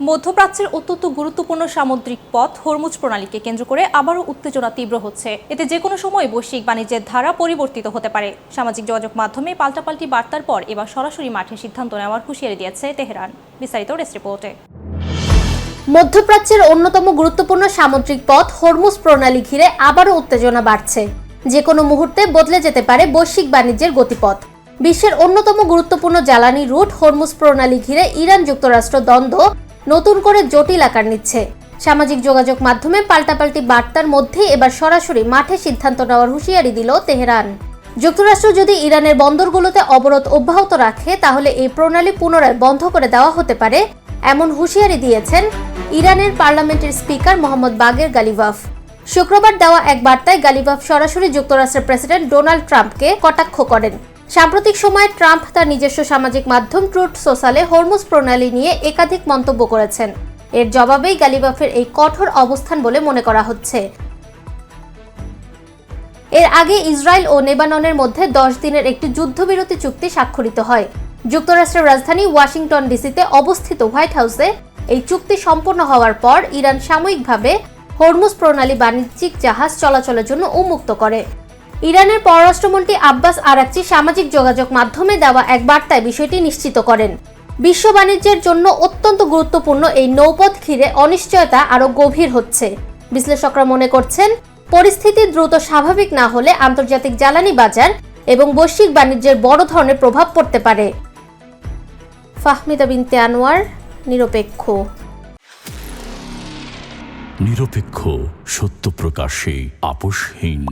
মধ্যপ্রাচ্যের অত্যন্ত গুরুত্বপূর্ণ সামুদ্রিক পথ হরমুজ প্রণালীকে কেন্দ্র করে আবারও উত্তেজনা তীব্র হচ্ছে। এতে যে কোনো সময় বৈশ্বিক বাণিজ্যের ধারা পরিবর্তিত হতে পারে। সামাজিক যোগাযোগ মাধ্যমে পাল্টাপাল্টি বার্তার পর এবার সরাসরি মাঠে সিদ্ধান্ত নেওয়ার হুঁশিয়ারি দিয়েছে তেহরান। বিস্তারিত ডেস্ক রিপোর্টে। মধ্যপ্রাচ্যের অন্যতম গুরুত্বপূর্ণ সামুদ্রিক পথ হরমুজ প্রণালী ঘিরে আবারও উত্তেজনা বাড়ছে। যে কোনো মুহূর্তে বদলে যেতে পারে বৈশ্বিক বাণিজ্যের গতিপথ। বিশ্বের অন্যতম গুরুত্বপূর্ণ জ্বালানি রুট হরমুজ প্রণালী ঘিরে ইরান যুক্তরাষ্ট্র দ্বন্দ্ব নতুন করে জটিল আকার নিচ্ছে। সামাজিক যোগাযোগ মাধ্যমে পাল্টাপাল্টি বার্তার মধ্যেই এবার সরাসরি মাঠে সিদ্ধান্ত নেওয়ার হুঁশিয়ারি দিল তেহরান। যুক্তরাষ্ট্র যদি ইরানের বন্দরগুলোতে অবরোধ অব্যাহত রাখে তাহলে এই প্রণালী পুনরায় বন্ধ করে দেওয়া হতে পারে, এমন হুঁশিয়ারি দিয়েছেন ইরানের পার্লামেন্টের স্পিকার মোহাম্মদ বাগের গালিবাফ। শুক্রবার দেওয়া এক বার্তায় গালিবাফ সরাসরি যুক্তরাষ্ট্রের প্রেসিডেন্ট ডোনাল্ড ট্রাম্পকে কটাক্ষ করেন। সাম্প্রতিক সময়ে ট্রাম্প তার নিজস্ব সামাজিক মাধ্যম ট্রুথ সোশ্যালে হরমুজ প্রণালী নিয়ে একাধিক মন্তব্য করেছেন। এর জবাবেই গালিবাফের এই কঠোর অবস্থান বলে মনে করা হচ্ছে। এর আগে ইসরায়েল ও লেবাননের মধ্যে 10 দিনের একটি যুদ্ধবিরতি চুক্তি স্বাক্ষরিত হয়। যুক্তরাষ্ট্রের রাজধানী ওয়াশিংটন ডিসিতে অবস্থিত হোয়াইট হাউসে এই চুক্তি সম্পন্ন হওয়ার পর ইরান সাময়িকভাবে হরমুজ প্রণালী বাণিজ্যিক জাহাজ চলাচলের জন্য উন্মুক্ত করে। ইরানের পররাষ্ট্রমন্ত্রী আব্বাস আরাকচি সামাজিক যোগাযোগ মাধ্যমে দেওয়া এক বার্তায় বিষয়টি নিশ্চিত করেন। বিশ্ব বাণিজ্যের জন্য অত্যন্ত গুরুত্বপূর্ণ এই নৌপথ ঘিরে অনিশ্চয়তা আরও গভীর হচ্ছে। বিশ্লেষকরা মনে করছেন, পরিস্থিতি দ্রুত স্বাভাবিক না হলে আন্তর্জাতিক জ্বালানি বাজার এবং বৈশ্বিক বাণিজ্যের বড় ধরনের প্রভাব পড়তে পারে। ফাহমিদা বিনতে আনোয়ার, নিরপেক্ষ। নিরপেক্ষ, সত্য প্রকাশে আপোষহীন।